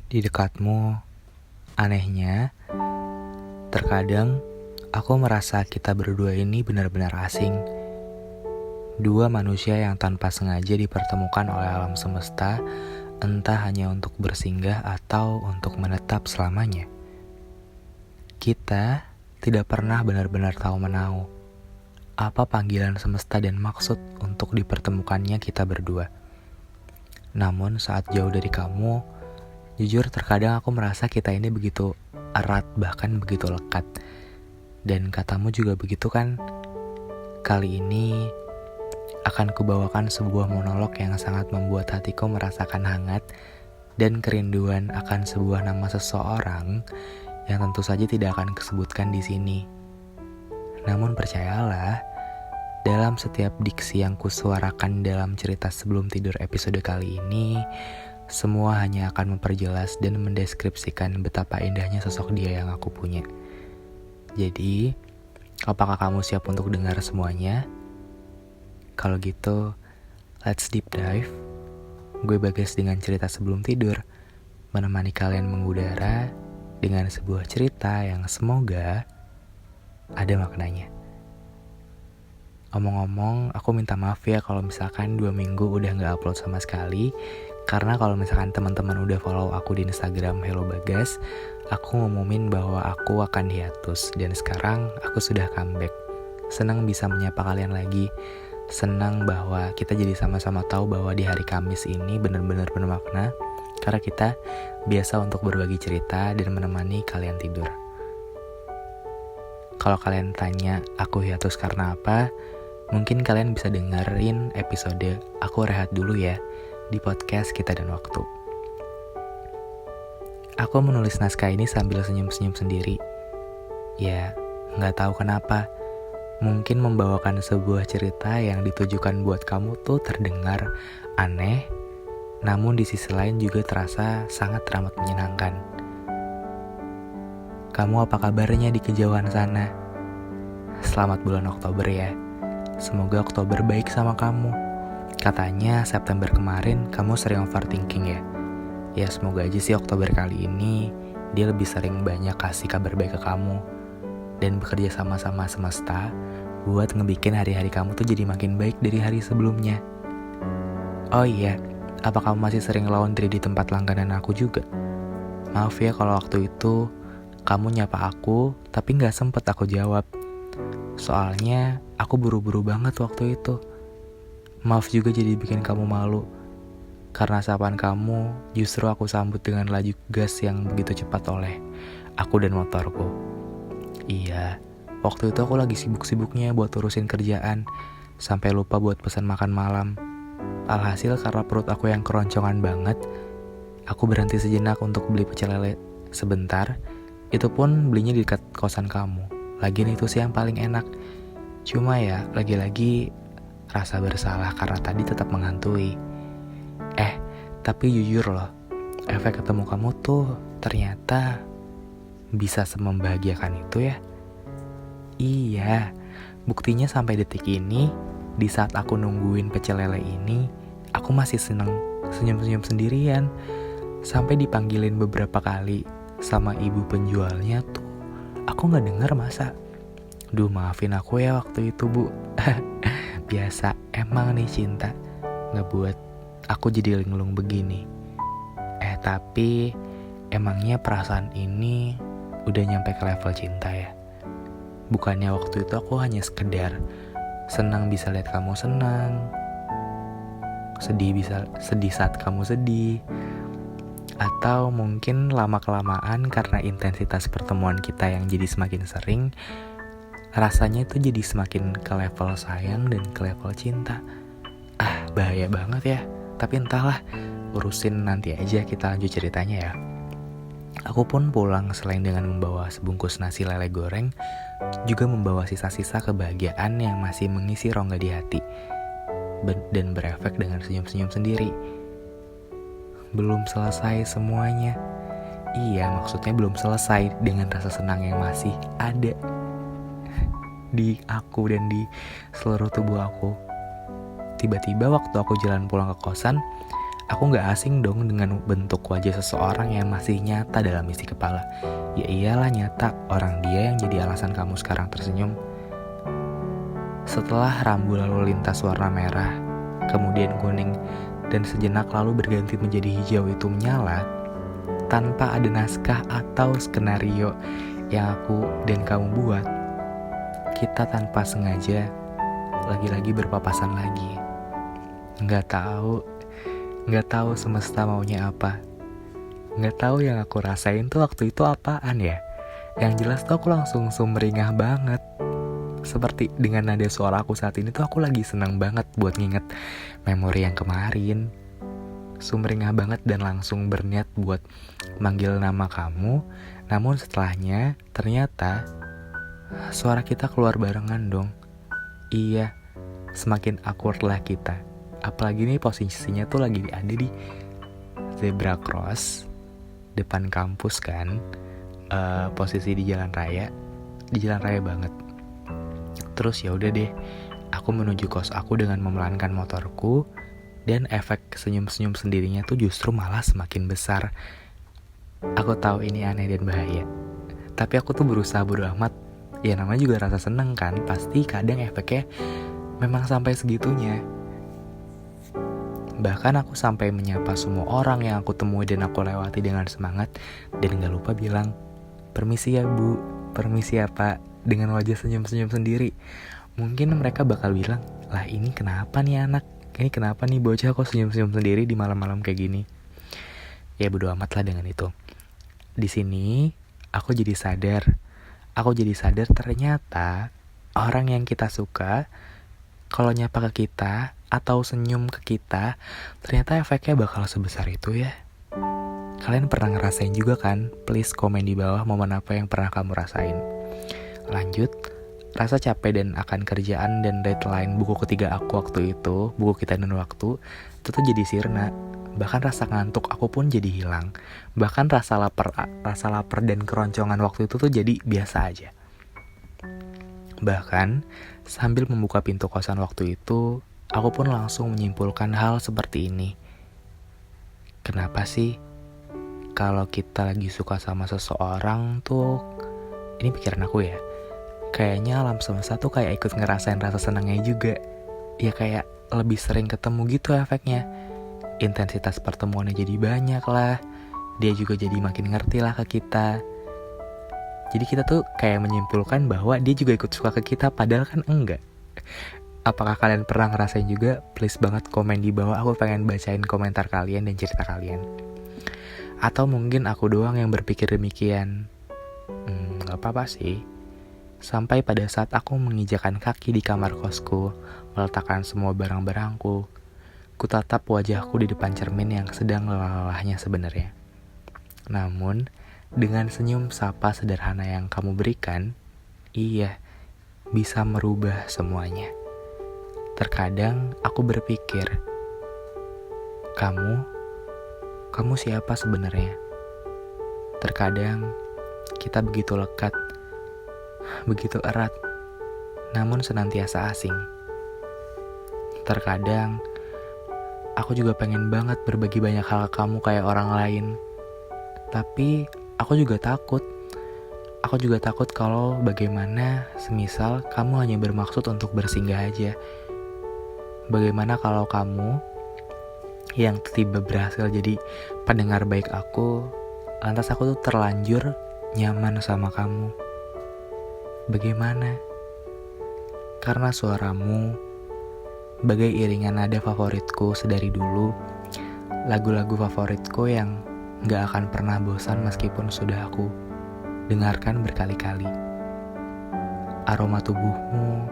Di dekatmu, anehnya, terkadang aku merasa kita berdua ini benar-benar asing. Dua manusia yang tanpa sengaja dipertemukan oleh alam semesta, entah hanya untuk bersinggah atau untuk menetap selamanya. Kita tidak pernah benar-benar tahu menahu apa panggilan semesta dan maksud untuk dipertemukannya kita berdua. Namun saat jauh dari kamu, jujur terkadang aku merasa kita ini begitu erat, bahkan begitu lekat. Dan katamu juga begitu kan? Kali ini akan kubawakan sebuah monolog yang sangat membuat hatiku merasakan hangat dan kerinduan akan sebuah nama seseorang yang tentu saja tidak akan kusebutkan di sini. Namun percayalah, dalam setiap diksi yang kusuarakan dalam cerita sebelum tidur episode kali ini, semua hanya akan memperjelas dan mendeskripsikan betapa indahnya sosok dia yang aku punya. Jadi, apakah kamu siap untuk dengar semuanya? Kalau gitu, let's deep dive. Gue Bagas dengan cerita sebelum tidur, menemani kalian mengudara dengan sebuah cerita yang semoga ada maknanya. Omong-omong, aku minta maaf ya kalau misalkan 2 minggu udah gak upload sama sekali. Karena kalau misalkan teman-teman udah follow aku di Instagram Hello Bagas, aku ngumumin bahwa aku akan hiatus. Dan sekarang aku sudah comeback. Senang bisa menyapa kalian lagi. Senang bahwa kita jadi sama-sama tahu bahwa di hari Kamis ini benar-benar penuh makna. Karena kita biasa untuk berbagi cerita dan menemani kalian tidur. Kalau kalian tanya aku hiatus karena apa, mungkin kalian bisa dengerin episode Aku Rehat Dulu ya di podcast Kita dan Waktu. Aku menulis naskah ini sambil senyum-senyum sendiri. Ya, gak tahu kenapa. Mungkin membawakan sebuah cerita yang ditujukan buat kamu tuh terdengar aneh, namun di sisi lain juga terasa sangat teramat menyenangkan. Kamu apa kabarnya di kejauhan sana? Selamat bulan Oktober ya. Semoga Oktober baik sama kamu. Katanya September kemarin kamu sering overthinking ya. Ya semoga aja sih Oktober kali ini dia lebih sering banyak kasih kabar baik ke kamu. Dan bekerja sama-sama semesta buat ngebikin hari-hari kamu tuh jadi makin baik dari hari sebelumnya. Oh iya, apa kamu masih sering laundry di tempat langganan aku juga? Maaf ya kalau waktu itu kamu nyapa aku tapi gak sempet aku jawab. Soalnya aku buru-buru banget waktu itu. Maaf juga jadi bikin kamu malu. Karena sapaan kamu justru aku sambut dengan laju gas yang begitu cepat oleh aku dan motorku. Iya, waktu itu aku lagi sibuk-sibuknya buat urusin kerjaan, sampai lupa buat pesan makan malam. Alhasil karena perut aku yang keroncongan banget, aku berhenti sejenak untuk beli pecel lele sebentar. Itu pun belinya di dekat kosan kamu. Lagian itu sih yang paling enak. Cuma ya, lagi-lagi rasa bersalah karena tadi tetap menghantui. Tapi jujur loh, efek ketemu kamu tuh ternyata bisa semembahagiakan itu ya. Iya, buktinya sampai detik ini, di saat aku nungguin pecel lele ini, aku masih seneng senyum-senyum sendirian. Sampai dipanggilin beberapa kali sama ibu penjualnya tuh, aku gak denger masa. Duh maafin aku ya waktu itu bu. Biasa emang nih cinta ngebuat aku jadi linglung begini. Tapi emangnya perasaan ini udah nyampe ke level cinta ya? Bukannya waktu itu aku hanya sekedar senang bisa lihat kamu senang, sedih saat kamu sedih, atau mungkin lama-kelamaan karena intensitas pertemuan kita yang jadi semakin sering, rasanya itu jadi semakin ke level sayang dan ke level cinta. Bahaya banget ya. Tapi entahlah, urusin nanti aja, kita lanjut ceritanya ya. Aku pun pulang selain dengan membawa sebungkus nasi lele goreng, juga membawa sisa-sisa kebahagiaan yang masih mengisi rongga di hati. Dan berefek dengan senyum-senyum sendiri. Belum selesai semuanya. Iya, maksudnya belum selesai dengan rasa senang yang masih ada di aku dan di seluruh tubuh aku. Tiba-tiba waktu aku jalan pulang ke kosan, Aku gak asing dong dengan bentuk wajah seseorang yang masih nyata dalam isi kepala. Ya iyalah nyata, orang dia yang jadi alasan kamu sekarang tersenyum. Setelah rambu lalu lintas warna merah, kemudian kuning, dan sejenak lalu berganti menjadi hijau itu menyala, tanpa ada naskah atau skenario yang aku dan kamu buat, kita tanpa sengaja lagi-lagi berpapasan lagi. Nggak tahu semesta maunya apa. Nggak tahu yang aku rasain tuh waktu itu apaan ya. Yang jelas tuh aku langsung sumringah banget. Seperti dengan nada suara aku saat ini tuh aku lagi senang banget buat nginget memori yang kemarin. Sumringah banget dan langsung berniat buat manggil nama kamu. Namun setelahnya ternyata suara kita keluar barengan dong. Iya, semakin awkward lah kita. Apalagi nih posisinya tuh lagi ada di zebra cross depan kampus kan. Posisi di jalan raya banget. Terus ya udah deh, aku menuju kos aku dengan memelankan motorku, dan efek senyum-senyum sendirinya tuh justru malah semakin besar. Aku tahu ini aneh dan bahaya, tapi aku tuh berusaha bodo amat. Ya namanya juga rasa seneng kan, pasti kadang efeknya memang sampai segitunya. Bahkan aku sampai menyapa semua orang yang aku temui dan aku lewati dengan semangat, dan gak lupa bilang, "Permisi ya bu, permisi ya pak," dengan wajah senyum-senyum sendiri. Mungkin mereka bakal bilang, "Lah ini kenapa nih anak? Ini kenapa nih bocah kok senyum-senyum sendiri di malam-malam kayak gini?" Ya bodo amat lah dengan itu. Di sini aku jadi sadar ternyata orang yang kita suka kalau nyapa ke kita atau senyum ke kita, ternyata efeknya bakal sebesar itu ya. Kalian pernah ngerasain juga kan? Please komen di bawah momen apa yang pernah kamu rasain. Lanjut, rasa capek dan akan kerjaan dan deadline buku ketiga aku waktu itu, buku kita dan waktu, itu tuh jadi sirna. Bahkan rasa ngantuk aku pun jadi hilang. Bahkan rasa lapar dan keroncongan waktu itu tuh jadi biasa aja. Bahkan sambil membuka pintu kosan waktu itu, aku pun langsung menyimpulkan hal seperti ini. Kenapa sih kalau kita lagi suka sama seseorang tuh, ini pikiran aku ya, kayaknya alam semesta tuh kayak ikut ngerasain rasa senangnya juga. Ya kayak lebih sering ketemu gitu efeknya. Intensitas pertemuannya jadi banyak lah. Dia juga jadi makin ngerti lah ke kita. Jadi kita tuh kayak menyimpulkan bahwa dia juga ikut suka ke kita, padahal kan enggak. Apakah kalian pernah ngerasain juga? Please banget komen di bawah, aku pengen bacain komentar kalian dan cerita kalian. Atau mungkin aku doang yang berpikir demikian. Gak apa-apa sih. Sampai pada saat aku menginjakan kaki di kamar kosku, meletakkan semua barang-barangku, ku tatap wajahku di depan cermin yang sedang lelah-lelahnya sebenarnya. Namun, dengan senyum sapa sederhana yang kamu berikan, iya, bisa merubah semuanya. Terkadang aku berpikir, kamu siapa sebenarnya? Terkadang kita begitu lekat, begitu erat, namun senantiasa asing. Terkadang aku juga pengen banget berbagi banyak hal ke kamu kayak orang lain. Tapi aku juga takut. Aku juga takut kalau bagaimana semisal kamu hanya bermaksud untuk bersinggah aja. Bagaimana kalau kamu yang tiba berhasil jadi pendengar baik aku, lantas aku tuh terlanjur nyaman sama kamu. Bagaimana? Karena suaramu bagai iringan nada favoritku sedari dulu, lagu-lagu favoritku yang gak akan pernah bosan meskipun sudah aku dengarkan berkali-kali. Aroma tubuhmu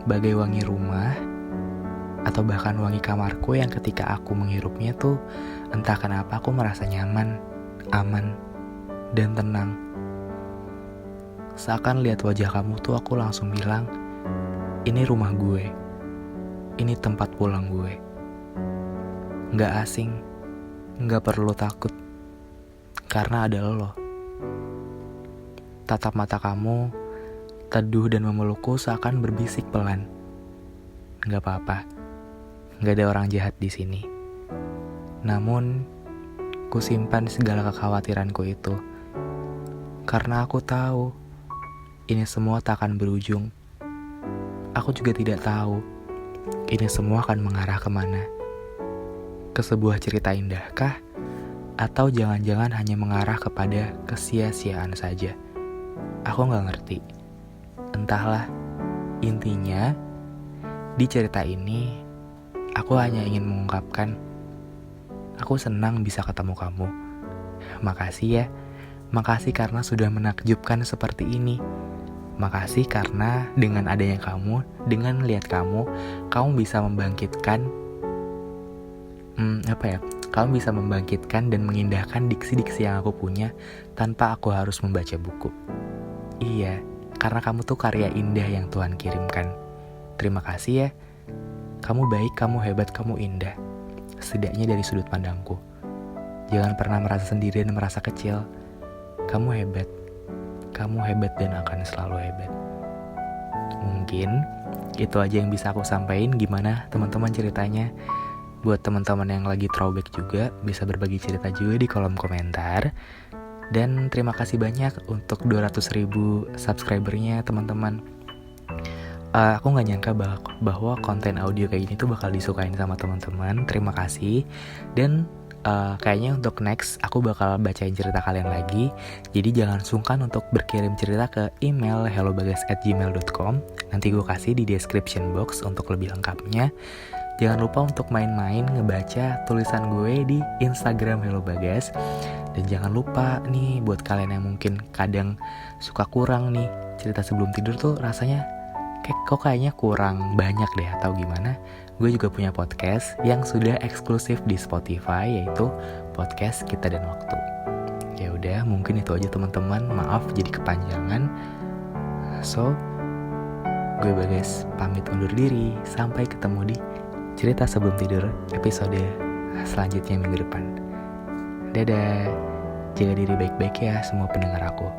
bagai wangi rumah, atau bahkan wangi kamarku yang ketika aku menghirupnya tuh entah kenapa aku merasa nyaman, aman, dan tenang. Seakan lihat wajah kamu tuh aku langsung bilang, ini rumah gue, ini tempat pulang gue. Gak asing, gak perlu takut, karena ada lo. Tatap mata kamu teduh dan memelukku seakan berbisik pelan. Gak apa-apa, gak ada orang jahat di sini. Namun, ku simpan segala kekhawatiranku itu. Karena aku tahu, ini semua tak akan berujung. Aku juga tidak tahu, ini semua akan mengarah kemana. Ke sebuah cerita indahkah? Atau jangan-jangan hanya mengarah kepada kesia-siaan saja? Aku gak ngerti. Entahlah, intinya, di cerita ini, aku hanya ingin mengungkapkan, aku senang bisa ketemu kamu. Makasih ya. Makasih karena sudah menakjubkan seperti ini. Makasih karena dengan adanya kamu, dengan lihat kamu bisa membangkitkan Kamu bisa membangkitkan dan mengindahkan diksi-diksi yang aku punya tanpa aku harus membaca buku. Iya, karena kamu tuh karya indah yang Tuhan kirimkan. Terima kasih ya. Kamu baik, kamu hebat, kamu indah. Setidaknya dari sudut pandangku. Jangan pernah merasa sendiri dan merasa kecil. Kamu hebat. Kamu hebat dan akan selalu hebat. Mungkin itu aja yang bisa aku sampaikan. Gimana teman-teman ceritanya? Buat teman-teman yang lagi throwback juga, bisa berbagi cerita juga di kolom komentar. Dan terima kasih banyak untuk 200.000 subscribernya teman-teman. Aku gak nyangka bahwa konten audio kayak gini tuh bakal disukain sama teman-teman. Terima kasih. Dan kayaknya untuk next aku bakal bacain cerita kalian lagi. Jadi jangan sungkan untuk berkirim cerita ke email hellobagas@gmail.com. Nanti gue kasih di description box untuk lebih lengkapnya. Jangan lupa untuk main-main ngebaca tulisan gue di Instagram Hello Bagas. Dan jangan lupa nih buat kalian yang mungkin kadang suka kurang nih cerita sebelum tidur tuh rasanya kayaknya kurang banyak deh atau gimana. Gue juga punya podcast yang sudah eksklusif di Spotify, yaitu podcast Kita dan Waktu. Ya udah, mungkin itu aja teman-teman. Maaf jadi kepanjangan. So, gue Bagas pamit undur diri. Sampai ketemu di cerita sebelum tidur episode selanjutnya minggu depan. Dadah. Jaga diri baik-baik ya semua pendengar aku.